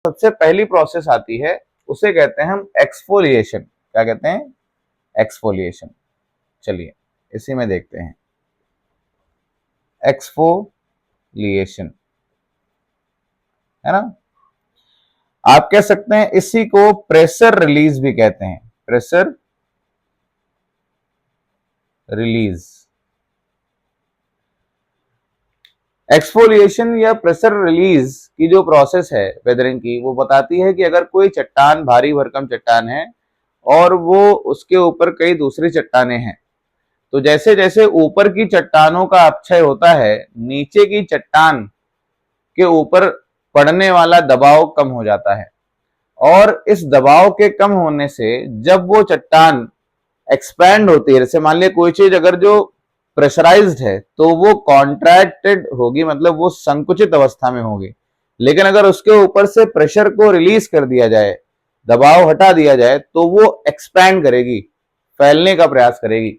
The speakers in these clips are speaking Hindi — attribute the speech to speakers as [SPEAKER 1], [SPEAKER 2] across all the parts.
[SPEAKER 1] सबसे पहली प्रोसेस आती है उसे कहते हैं हम एक्सफोलिएशन। क्या कहते हैं? एक्सफोलिएशन। चलिए इसी में देखते हैं एक्सफोलिएशन, है ना। आप कह सकते हैं इसी को प्रेशर रिलीज भी कहते हैं, प्रेशर रिलीज। एक्सफोलिएशन या प्रेशर रिलीज की जो प्रोसेस है वेदरिंग की, वो बताती है कि अगर कोई चट्टान भारी भरकम चट्टान है और वो उसके ऊपर कई दूसरी चट्टानें हैं, तो जैसे जैसे ऊपर की चट्टानों का अपक्षय होता है, नीचे की चट्टान के ऊपर पड़ने वाला दबाव कम हो जाता है। और इस दबाव के कम होने से जब वो चट्टान एक्सपैंड होती है, जैसे मान लिया कोई चीज अगर जो प्रेशराइज्ड है तो वो कॉन्ट्रैक्टेड होगी, मतलब वो संकुचित अवस्था में होगी। लेकिन अगर उसके ऊपर से प्रेशर को रिलीज कर दिया जाए, दबाव हटा दिया जाए, तो वो एक्सपैंड करेगी, फैलने का प्रयास करेगी।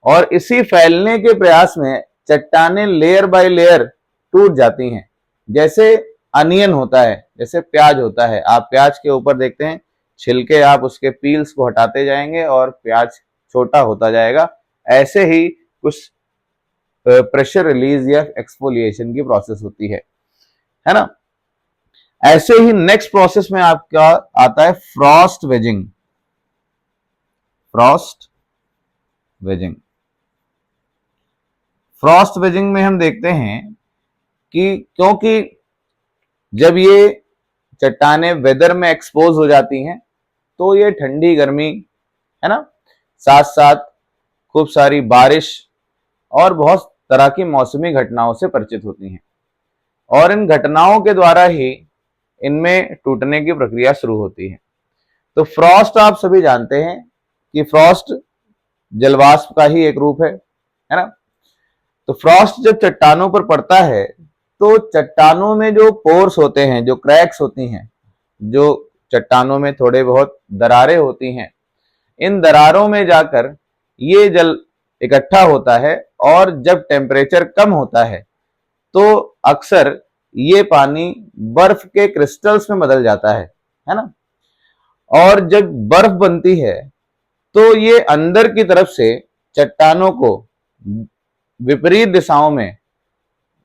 [SPEAKER 1] और इसी फैलने के प्रयास में चट्टानें लेयर बाय लेयर टूट जाती हैं। जैसे अनियन होता है, जैसे प्याज होता है, आप प्याज के ऊपर देखते हैं छिलके, आप उसके पील्स को हटाते जाएंगे और प्याज छोटा होता जाएगा। ऐसे ही कुछ प्रेशर रिलीज या एक्सफोलिएशन की प्रोसेस होती है ना। ऐसे ही नेक्स्ट प्रोसेस में आपका आता है Frost waging. Frost waging, Frost waging में हम देखते हैं कि क्योंकि जब ये चट्टानें वेदर में एक्सपोज हो जाती हैं तो ये ठंडी गर्मी, है ना, साथ साथ खूब सारी बारिश और बहुत तरह की मौसमी घटनाओं से परिचित होती हैं। और इन घटनाओं के द्वारा ही इनमें टूटने की प्रक्रिया शुरू होती है। तो फ्रॉस्ट आप सभी जानते हैं कि फ्रॉस्ट जलवाष्प का ही एक रूप है ना। तो फ्रॉस्ट जब चट्टानों पर पड़ता है तो चट्टानों में जो पोर्स होते हैं, जो क्रैक्स होती हैं, जो चट्टानों में थोड़े बहुत दरारें होती हैं, इन दरारों में जाकर ये जल इकट्ठा होता है। और जब टेम्परेचर कम होता है तो अक्सर ये पानी बर्फ के क्रिस्टल्स में बदल जाता है ना। और जब बर्फ बनती है तो ये अंदर की तरफ से चट्टानों को विपरीत दिशाओं में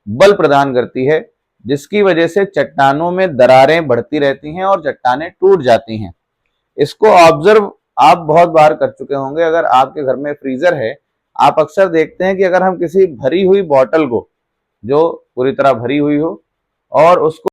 [SPEAKER 1] बल प्रदान करती है, जिसकी वजह से चट्टानों में दरारें बढ़ती रहती हैं और चट्टानें टूट जाती हैं। इसको ऑब्जर्व आप बहुत बार कर चुके होंगे। अगर आपके घर में फ्रीजर है, आप अक्सर देखते हैं कि अगर हम किसी भरी हुई बोतल को, जो पूरी तरह भरी हुई हो, और उसको